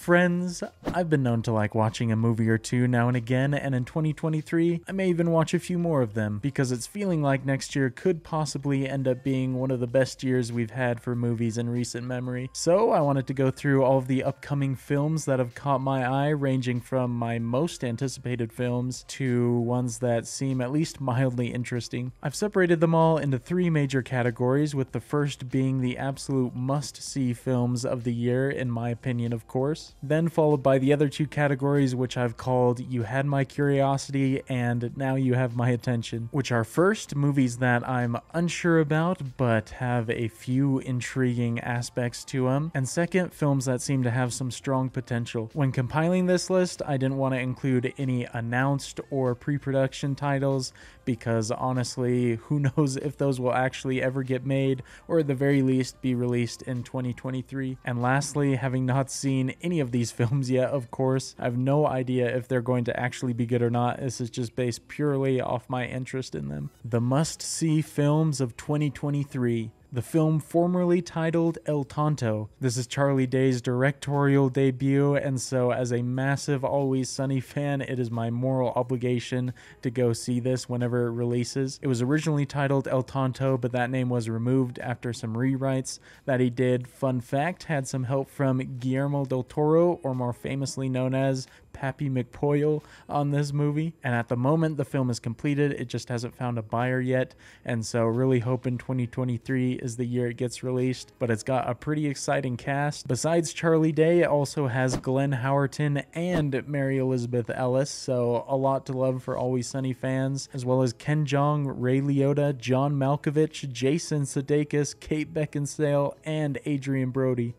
Friends, I've been known to like watching a movie or two now and again, and in 2023, I may even watch a few more of them, because it's feeling like next year could possibly end up being one of the best years we've had for movies in recent memory. So I wanted to go through all of the upcoming films that have caught my eye, ranging from my most anticipated films to ones that seem at least mildly interesting. I've separated them all into three major categories, with the first being the absolute must-see films of the year, in my opinion, of course. Then followed by the other two categories, which I've called You Had My Curiosity and Now You Have My Attention, which are first, movies that I'm unsure about but have a few intriguing aspects to them, and second, films that seem to have some strong potential. When compiling this list, I didn't want to include any announced or pre-production titles, because honestly, who knows if those will actually ever get made, or at the very least be released in 2023. And lastly, having not seen any of these films yet, of course, I have no idea if they're going to actually be good or not. This is just based purely off my interest in them. The must-see films of 2023. The film formerly titled El Tonto. This is Charlie Day's directorial debut, and so as a massive Always Sunny fan, it is my moral obligation to go see this whenever it releases. It was originally titled El Tonto, but that name was removed after some rewrites that he did. Fun fact, had some help from Guillermo del Toro, or more famously known as Pappy McPoyle, on this movie. And at the moment the film is completed, it just hasn't found a buyer yet, and so really hoping 2023 is the year it gets released. But it's got a pretty exciting cast. Besides Charlie Day, it also has Glenn Howerton and Mary Elizabeth Ellis, so a lot to love for Always Sunny fans, as well as Ken Jeong, Ray Liotta, John Malkovich, Jason Sudeikis, Kate Beckinsale, and Adrian Brody.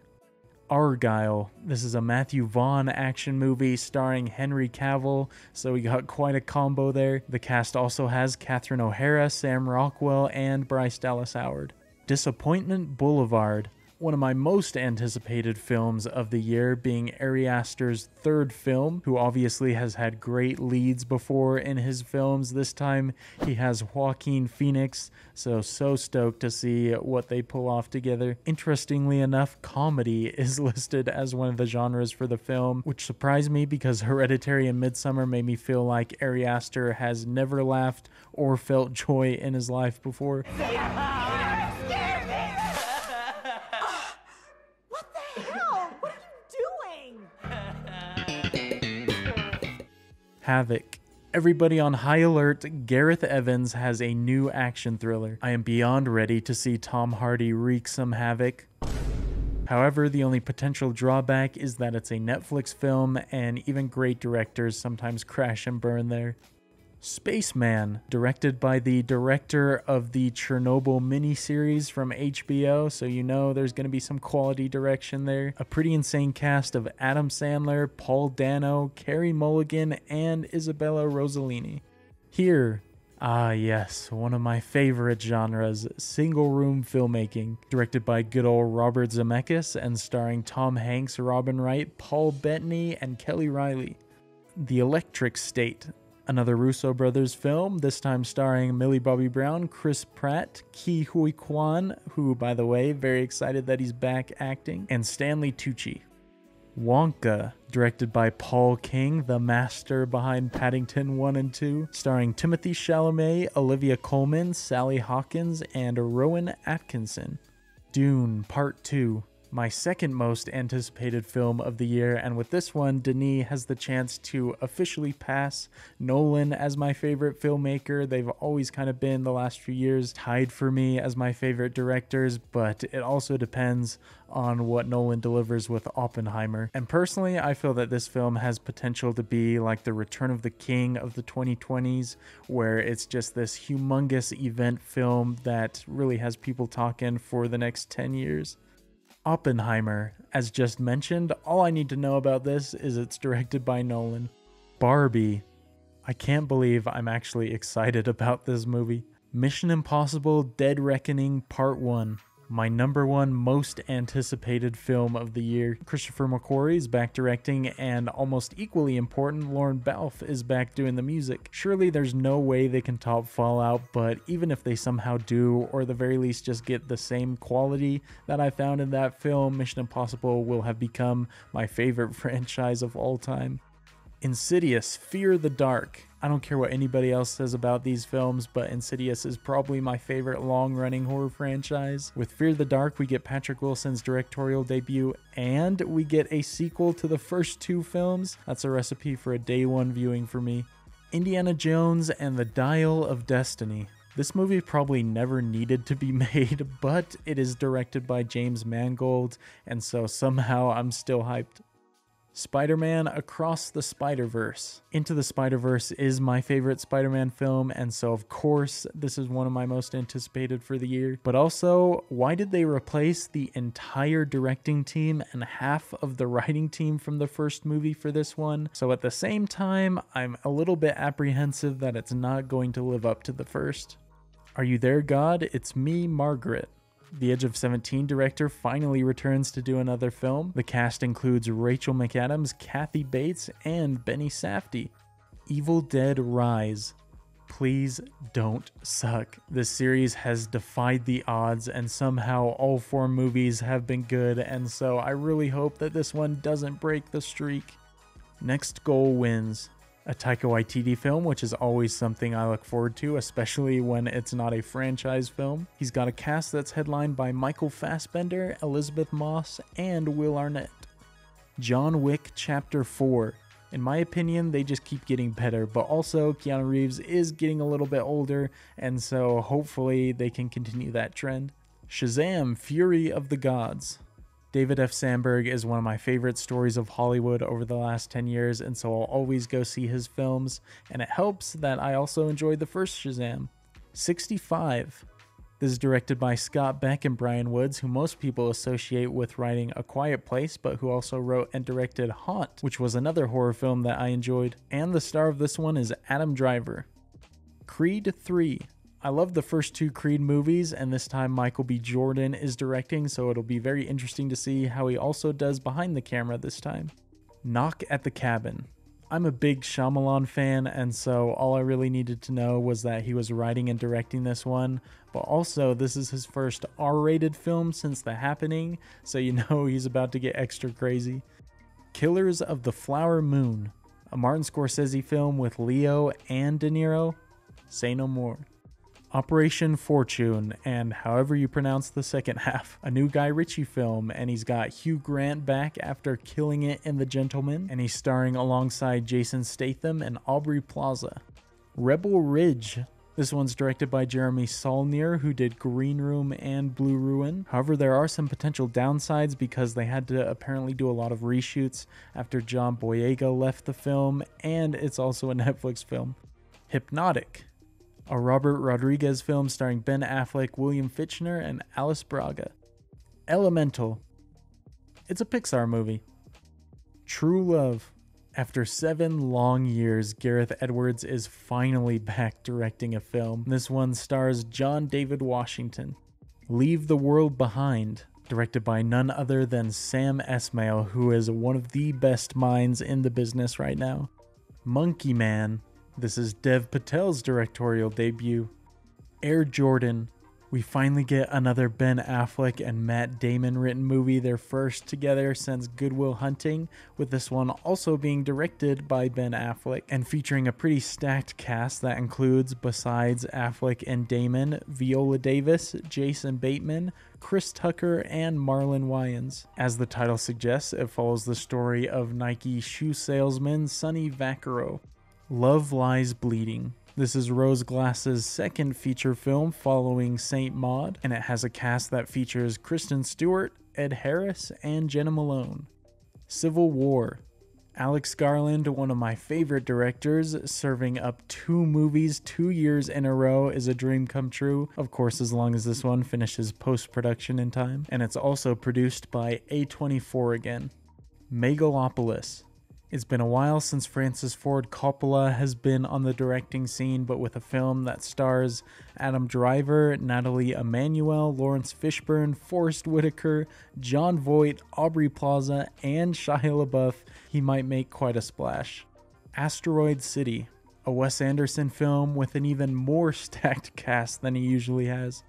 Argyle. This is a Matthew Vaughn action movie starring Henry Cavill, so we got quite a combo there. The cast also has Catherine O'Hara, Sam Rockwell, and Bryce Dallas Howard. Disappointment Boulevard. One of my most anticipated films of the year, being Ari Aster's third film, who obviously has had great leads before in his films. This time he has Joaquin Phoenix, so stoked to see what they pull off together. Interestingly enough, comedy is listed as one of the genres for the film, which surprised me because Hereditary and Midsommar made me feel like Ari Aster has never laughed or felt joy in his life before. Havoc. Everybody on high alert, Gareth Evans has a new action thriller. I am beyond ready to see Tom Hardy wreak some havoc. However, the only potential drawback is that it's a Netflix film, and even great directors sometimes crash and burn there. Spaceman, directed by the director of the Chernobyl miniseries from HBO, so you know there's going to be some quality direction there. A pretty insane cast of Adam Sandler, Paul Dano, Carey Mulligan, and Isabella Rossellini. Here, yes, one of my favorite genres, single room filmmaking, directed by good old Robert Zemeckis and starring Tom Hanks, Robin Wright, Paul Bettany, and Kelly Riley. The Electric State. Another Russo brothers film, this time starring Millie Bobby Brown, Chris Pratt, Ke Huy Quan, who, by the way, very excited that he's back acting, and Stanley Tucci. Wonka, directed by Paul King, the master behind Paddington 1 and 2, starring Timothée Chalamet, Olivia Colman, Sally Hawkins, and Rowan Atkinson. Dune Part 2. My second most anticipated film of the year, and with this one, Denis has the chance to officially pass Nolan as my favorite filmmaker. They've always kind of been, the last few years, tied for me as my favorite directors, but it also depends on what Nolan delivers with Oppenheimer. And personally, I feel that this film has potential to be like the Return of the King of the 2020s, where it's just this humongous event film that really has people talking for the next 10 years. Oppenheimer. As just mentioned, all I need to know about this is it's directed by Nolan. Barbie. I can't believe I'm actually excited about this movie. Mission Impossible Dead Reckoning Part 1. My number one most anticipated film of the year. Christopher McQuarrie is back directing, and almost equally important, Lauren Balfe is back doing the music. Surely there's no way they can top Fallout, but even if they somehow do, or at the very least just get the same quality that I found in that film, Mission Impossible will have become my favorite franchise of all time. Insidious, Fear the Dark. I don't care what anybody else says about these films, but Insidious is probably my favorite long-running horror franchise. With Fear the Dark, we get Patrick Wilson's directorial debut, and we get a sequel to the first two films. That's a recipe for a day one viewing for me. Indiana Jones and the Dial of Destiny. This movie probably never needed to be made, but it is directed by James Mangold, and so somehow I'm still hyped. Spider-Man Across the Spider-Verse. Into the Spider-Verse is my favorite Spider-Man film, and so of course this is one of my most anticipated for the year. But also, why did they replace the entire directing team and half of the writing team from the first movie for this one? So at the same time, I'm a little bit apprehensive that it's not going to live up to the first. Are you there, God? It's me, Margaret. The Edge of 17 director finally returns to do another film. The cast includes Rachel McAdams, Kathy Bates, and Benny Safdie. Evil Dead Rise. Please don't suck. This series has defied the odds, and somehow all 4 movies have been good, and so I really hope that this one doesn't break the streak. Next Goal Wins. A Taika Waititi film, which is always something I look forward to, especially when it's not a franchise film. He's got a cast that's headlined by Michael Fassbender, Elizabeth Moss, and Will Arnett. John Wick Chapter 4. In my opinion, they just keep getting better, but also Keanu Reeves is getting a little bit older, and so hopefully they can continue that trend. Shazam! Fury of the Gods. David F. Sandberg is one of my favorite stories of Hollywood over the last 10 years, and so I'll always go see his films, and it helps that I also enjoyed the first Shazam. 65. This is directed by Scott Beck and Brian Woods, who most people associate with writing A Quiet Place, but who also wrote and directed Haunt, which was another horror film that I enjoyed. And the star of this one is Adam Driver. Creed 3. I love the first 2 Creed movies, and this time Michael B. Jordan is directing, so it'll be very interesting to see how he also does behind the camera this time. Knock at the Cabin. I'm a big Shyamalan fan, and so all I really needed to know was that he was writing and directing this one, but also this is his first R-rated film since The Happening, so you know he's about to get extra crazy. Killers of the Flower Moon. A Martin Scorsese film with Leo and De Niro. Say no more. Operation Fortune, and however you pronounce the second half, a new Guy Ritchie film, and he's got Hugh Grant back after killing it in The Gentleman, and he's starring alongside Jason Statham and Aubrey Plaza. Rebel Ridge. This one's directed by Jeremy Saulnier, who did Green Room and Blue Ruin. However, there are some potential downsides because they had to apparently do a lot of reshoots after John Boyega left the film, and it's also a Netflix film. Hypnotic. A Robert Rodriguez film starring Ben Affleck, William Fichtner, and Alice Braga. Elemental. It's a Pixar movie. True Love. After 7 long years, Gareth Edwards is finally back directing a film. This one stars John David Washington. Leave the World Behind. Directed by none other than Sam Esmail, who is one of the best minds in the business right now. Monkey Man. This is Dev Patel's directorial debut. Air Jordan. We finally get another Ben Affleck and Matt Damon written movie, their first together since Good Will Hunting, with this one also being directed by Ben Affleck and featuring a pretty stacked cast that includes, besides Affleck and Damon, Viola Davis, Jason Bateman, Chris Tucker, and Marlon Wayans. As the title suggests, it follows the story of Nike shoe salesman Sonny Vaccaro. Love Lies Bleeding. This is Rose Glass's second feature film following Saint Maud, and it has a cast that features Kristen Stewart, Ed Harris, and Jenna Malone. Civil War. Alex Garland, one of my favorite directors, serving up 2 movies 2 years in a row is a dream come true. Of course, as long as this one finishes post-production in time. And it's also produced by A24 again. Megalopolis. It's been a while since Francis Ford Coppola has been on the directing scene, but with a film that stars Adam Driver, Natalie Emmanuel, Lawrence Fishburne, Forrest Whitaker, Jon Voight, Aubrey Plaza, and Shia LaBeouf, he might make quite a splash. Asteroid City, a Wes Anderson film with an even more stacked cast than he usually has.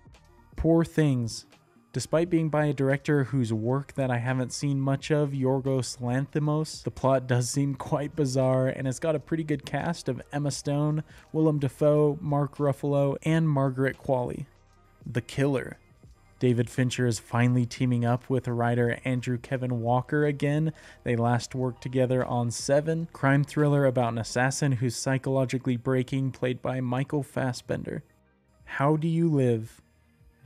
Poor Things. Despite being by a director whose work that I haven't seen much of, Yorgos Lanthimos, the plot does seem quite bizarre, and it's got a pretty good cast of Emma Stone, Willem Dafoe, Mark Ruffalo, and Margaret Qualley. The Killer. David Fincher is finally teaming up with writer Andrew Kevin Walker again. They last worked together on Seven, crime thriller about an assassin who's psychologically breaking, played by Michael Fassbender. How Do You Live?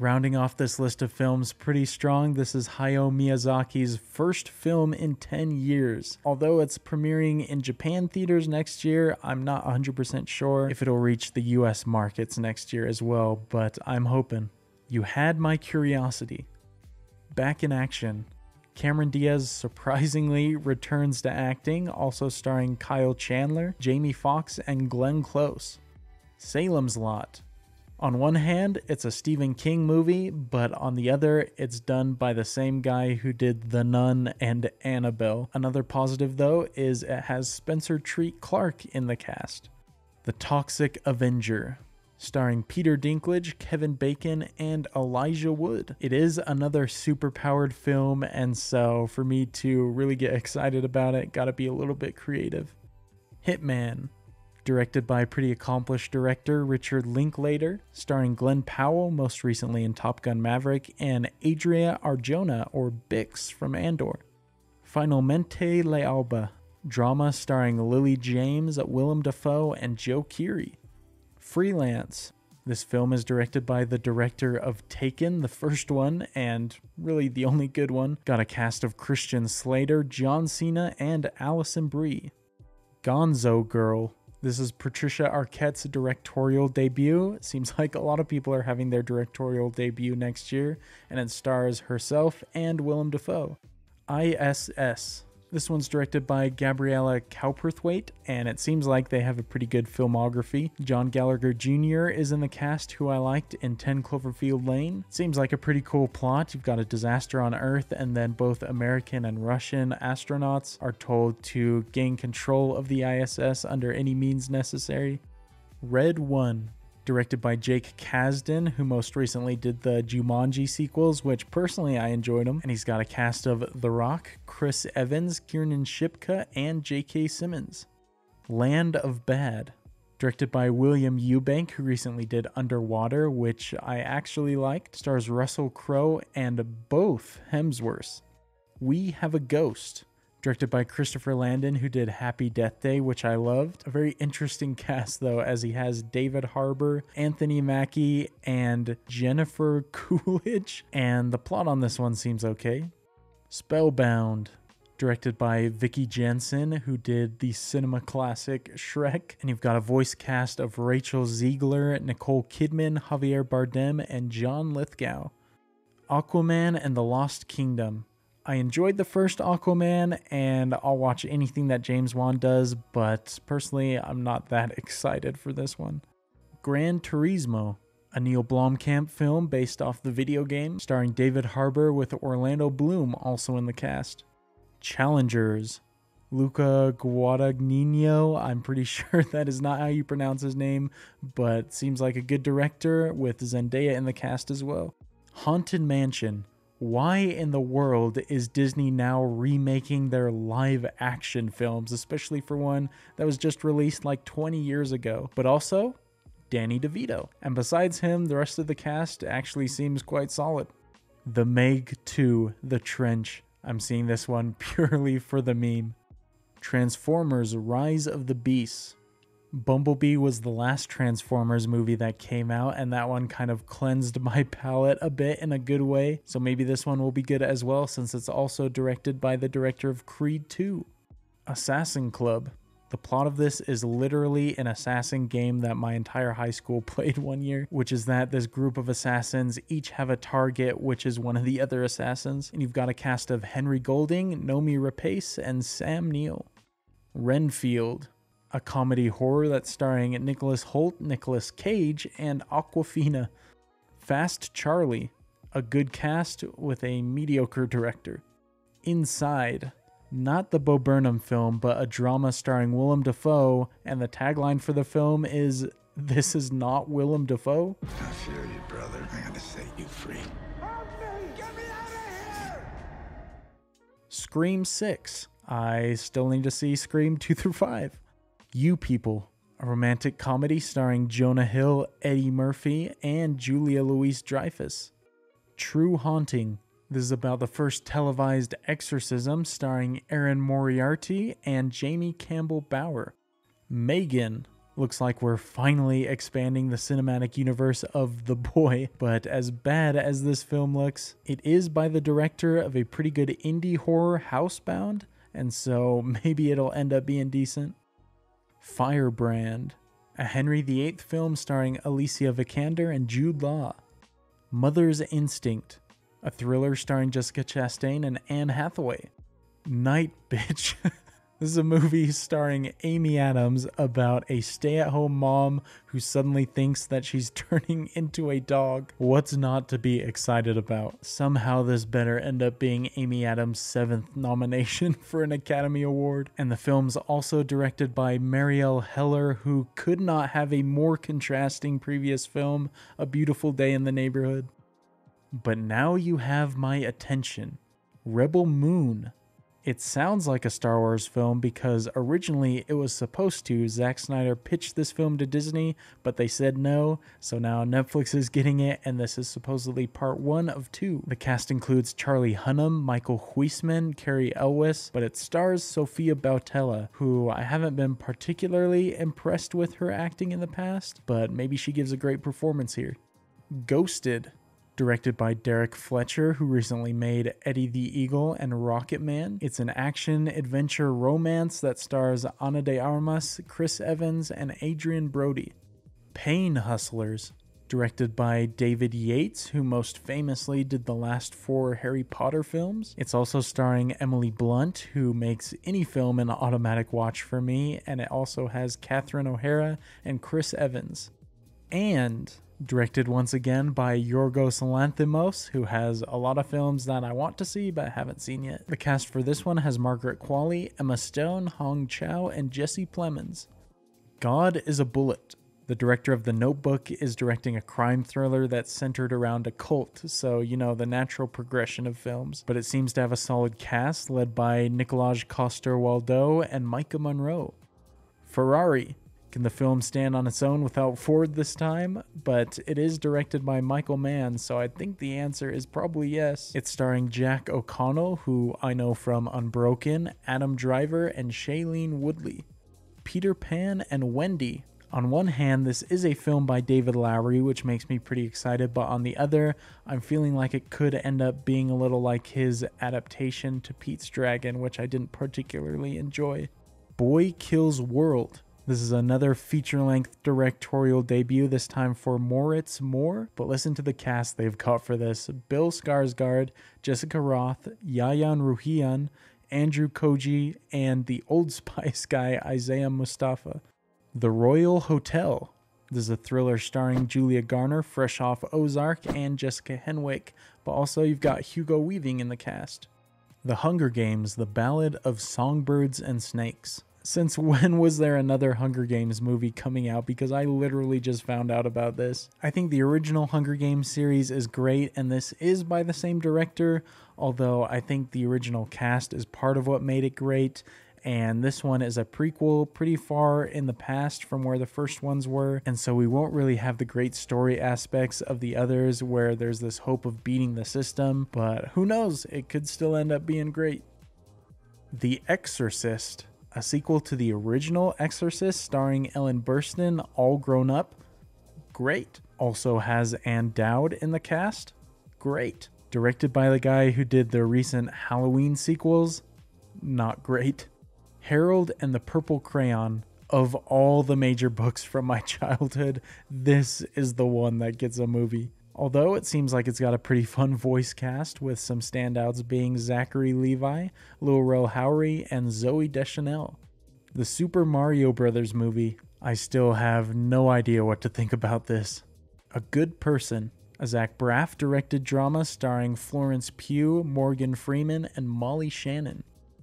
Rounding off this list of films pretty strong, this is Hayao Miyazaki's first film in 10 years. Although it's premiering in Japan theaters next year, I'm not 100% sure if it'll reach the US markets next year as well, but I'm hoping. You Had My Curiosity. Back in action. Cameron Diaz surprisingly returns to acting, also starring Kyle Chandler, Jamie Foxx, and Glenn Close. Salem's Lot. On one hand, it's a Stephen King movie, but on the other, it's done by the same guy who did The Nun and Annabelle. Another positive, though, is it has Spencer Treat Clark in the cast. The Toxic Avenger, starring Peter Dinklage, Kevin Bacon, and Elijah Wood. It is another super-powered film, and so for me to really get excited about it, gotta be a little bit creative. Hitman. Directed by pretty accomplished director Richard Linklater, starring Glenn Powell, most recently in Top Gun Maverick, and Adria Arjona, or Bix, from Andor. Finalmente L'Alba, drama starring Lily James, Willem Dafoe, and Joe Keery. Freelance. This film is directed by the director of Taken, the first one, and really the only good one. Got a cast of Christian Slater, John Cena, and Alison Brie. Gonzo Girl. This is Patricia Arquette's directorial debut. It seems like a lot of people are having their directorial debut next year, and it stars herself and Willem Dafoe. ISS. This one's directed by Gabriella Cowperthwaite, and it seems like they have a pretty good filmography. John Gallagher Jr. is in the cast, who I liked in 10 Cloverfield Lane. Seems like a pretty cool plot. You've got a disaster on Earth, and then both American and Russian astronauts are told to gain control of the ISS under any means necessary. Red One. Directed by Jake Kasdan, who most recently did the Jumanji sequels, which personally I enjoyed them. And he's got a cast of The Rock, Chris Evans, Kiernan Shipka, and J.K. Simmons. Land of Bad. Directed by William Eubank, who recently did Underwater, which I actually liked. Stars Russell Crowe and both Hemsworths. We Have a Ghost. Directed by Christopher Landon, who did Happy Death Day, which I loved. A very interesting cast, though, as he has David Harbour, Anthony Mackie, and Jennifer Coolidge. And the plot on this one seems okay. Spellbound. Directed by Vicky Jensen, who did the cinema classic Shrek. And you've got a voice cast of Rachel Ziegler, Nicole Kidman, Javier Bardem, and John Lithgow. Aquaman and the Lost Kingdom. I enjoyed the first Aquaman, and I'll watch anything that James Wan does, but personally, I'm not that excited for this one. Gran Turismo, a Neil Blomkamp film based off the video game, starring David Harbour with Orlando Bloom also in the cast. Challengers, Luca Guadagnino, I'm pretty sure that is not how you pronounce his name, but seems like a good director with Zendaya in the cast as well. Haunted Mansion. Why in the world is Disney now remaking their live action films, especially for one that was just released like 20 years ago? But also, Danny DeVito. And besides him, the rest of the cast actually seems quite solid. The Meg 2, The Trench. I'm seeing this one purely for the meme. Transformers: Rise of the Beasts. Bumblebee was the last Transformers movie that came out, and that one kind of cleansed my palate a bit in a good way. So maybe this one will be good as well, since it's also directed by the director of Creed 2. Assassin Club. The plot of this is literally an assassin game that my entire high school played one year, which is that this group of assassins each have a target, which is one of the other assassins. And you've got a cast of Henry Golding, Noomi Rapace, and Sam Neill. Renfield, a comedy horror that's starring Nicholas Hoult, Nicolas Cage, and Aquafina. Fast Charlie, a good cast with a mediocre director. Inside, not the Bo Burnham film, but a drama starring Willem Dafoe, and the tagline for the film is, "This is not Willem Dafoe." I feel you, brother. I gotta set you free. Help me! Get me out of here! Scream 6. I still need to see Scream 2 through 5. You People, a romantic comedy starring Jonah Hill, Eddie Murphy, and Julia Louis-Dreyfus. True Haunting. This is about the first televised exorcism starring Erin Moriarty and Jamie Campbell Bower. Megan. Looks like we're finally expanding the cinematic universe of The Boy, but as bad as this film looks, it is by the director of a pretty good indie horror, Housebound, and so maybe it'll end up being decent. Firebrand, a Henry VIII film starring Alicia Vikander and Jude Law. Mother's Instinct, a thriller starring Jessica Chastain and Anne Hathaway. Night Bitch. This is a movie starring Amy Adams about a stay-at-home mom who suddenly thinks that she's turning into a dog. What's not to be excited about? Somehow this better end up being Amy Adams' 7th nomination for an Academy Award. And the film's also directed by Marielle Heller, who could not have a more contrasting previous film, A Beautiful Day in the Neighborhood. But now you have my attention. Rebel Moon. It sounds like a Star Wars film because originally it was supposed to. Zack Snyder pitched this film to Disney, but they said no, so now Netflix is getting it, and this is supposedly part 1 of 2. The cast includes Charlie Hunnam, Michael Huisman, Carrie Elwes, but it stars Sophia Boutella, who I haven't been particularly impressed with her acting in the past, but maybe she gives a great performance here. Ghosted. Directed by Derek Fletcher, who recently made Eddie the Eagle and Rocket Man. It's an action-adventure romance that stars Ana de Armas, Chris Evans, and Adrian Brody. Pain Hustlers. Directed by David Yates, who most famously did the last 4 Harry Potter films. It's also starring Emily Blunt, who makes any film an automatic watch for me, and it also has Catherine O'Hara and Chris Evans. And directed once again by Yorgos Lanthimos, who has a lot of films that I want to see but haven't seen yet. The cast for this one has Margaret Qualley, Emma Stone, Hong Chow, and Jesse Plemons. God is a Bullet. The director of The Notebook is directing a crime thriller that's centered around a cult, so you know, the natural progression of films. But it seems to have a solid cast led by Nicolas Coster-Waldau and Micah Monroe. Ferrari. Can the film stand on its own without Ford this time? But it is directed by Michael Mann, so I think the answer is probably yes. It's starring Jack O'Connell, who I know from Unbroken, Adam Driver, and Shailene Woodley. Peter Pan and Wendy. On one hand, this is a film by David Lowery, which makes me pretty excited, but on the other, I'm feeling like it could end up being a little like his adaptation to Pete's Dragon, which I didn't particularly enjoy. Boy Kills World. This is another feature-length directorial debut, this time for Moritz Moore. But listen to the cast they've got for this. Bill Skarsgård, Jessica Roth, Yayan Ruhian, Andrew Koji, and the Old Spice guy Isaiah Mustafa. The Royal Hotel. This is a thriller starring Julia Garner, fresh off Ozark, and Jessica Henwick. But also you've got Hugo Weaving in the cast. The Hunger Games, The Ballad of Songbirds and Snakes. Since when was there another Hunger Games movie coming out? Because I literally just found out about this. I think the original Hunger Games series is great, and this is by the same director, although I think the original cast is part of what made it great, and this one is a prequel pretty far in the past from where the first ones were, and so we won't really have the great story aspects of the others where there's this hope of beating the system, but who knows, it could still end up being great. The Exorcist. A sequel to the original Exorcist starring Ellen Burstyn, all grown up. Great. Also has Ann Dowd in the cast. Great. Directed by the guy who did the recent Halloween sequels. Not great. Harold and the Purple Crayon. Of all the major books from my childhood, this is the one that gets a movie. Although it seems like it's got a pretty fun voice cast, with some standouts being Zachary Levi, Lil Rel Howery, and Zooey Deschanel. The Super Mario Bros. Movie. I still have no idea what to think about this. A Good Person, a Zach Braff directed drama starring Florence Pugh, Morgan Freeman, and Molly Shannon.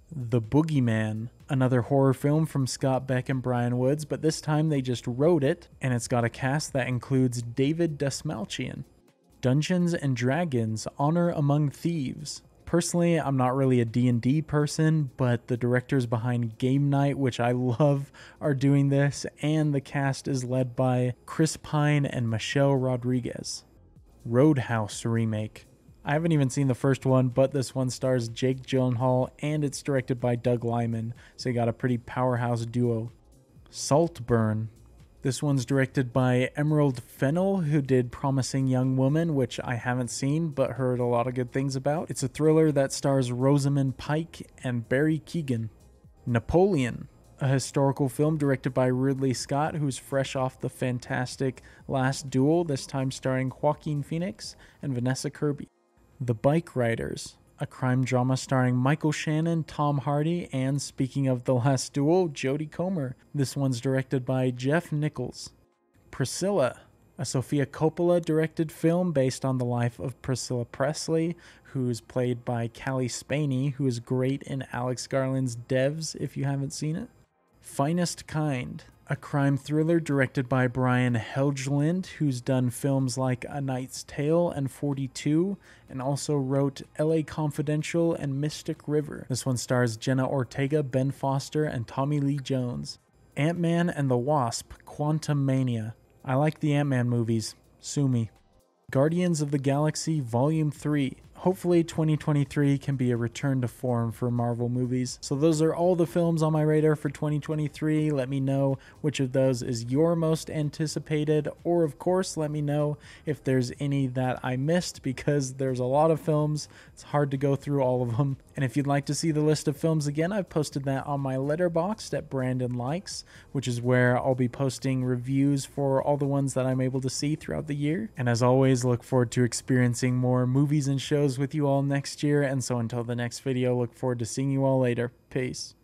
The Boogeyman, another horror film from Scott Beck and Brian Woods, but this time they just wrote it, and it's got a cast that includes David Dastmalchian. Dungeons and Dragons, Honor Among Thieves. Personally, I'm not really a D&D person, but the directors behind Game Night, which I love, are doing this, and the cast is led by Chris Pine and Michelle Rodriguez. Roadhouse remake. I haven't even seen the first one, but this one stars Jake Gyllenhaal, and it's directed by Doug Liman, so you got a pretty powerhouse duo. Saltburn. This one's directed by Emerald Fennell, who did Promising Young Woman, which I haven't seen, but heard a lot of good things about. It's a thriller that stars Rosamund Pike and Barry Keoghan. Napoleon, a historical film directed by Ridley Scott, who's fresh off the fantastic Last Duel, this time starring Joaquin Phoenix and Vanessa Kirby. The Bike Riders, a crime drama starring Michael Shannon, Tom Hardy, and speaking of The Last Duel, Jodie Comer. This one's directed by Jeff Nichols. Priscilla, a Sofia Coppola directed film based on the life of Priscilla Presley, who's played by Callie Spaney, who is great in Alex Garland's Devs if you haven't seen it. Finest Kind, a crime thriller directed by Brian Helgeland, who's done films like A Knight's Tale and 42, and also wrote LA Confidential and Mystic River. This one stars Jenna Ortega, Ben Foster, and Tommy Lee Jones. Ant-Man and the Wasp, Quantumania. I like the Ant-Man movies. Sue me. Guardians of the Galaxy Volume 3. Hopefully 2023 can be a return to form for Marvel movies. So those are all the films on my radar for 2023. Let me know which of those is your most anticipated, or of course let me know if there's any that I missed, because there's a lot of films. It's hard to go through all of them. And if you'd like to see the list of films again, I've posted that on my Letterboxd at Brandon Likes, which is where I'll be posting reviews for all the ones that I'm able to see throughout the year. And as always, look forward to experiencing more movies and shows with you all next year. And so until the next video, look forward to seeing you all later. Peace.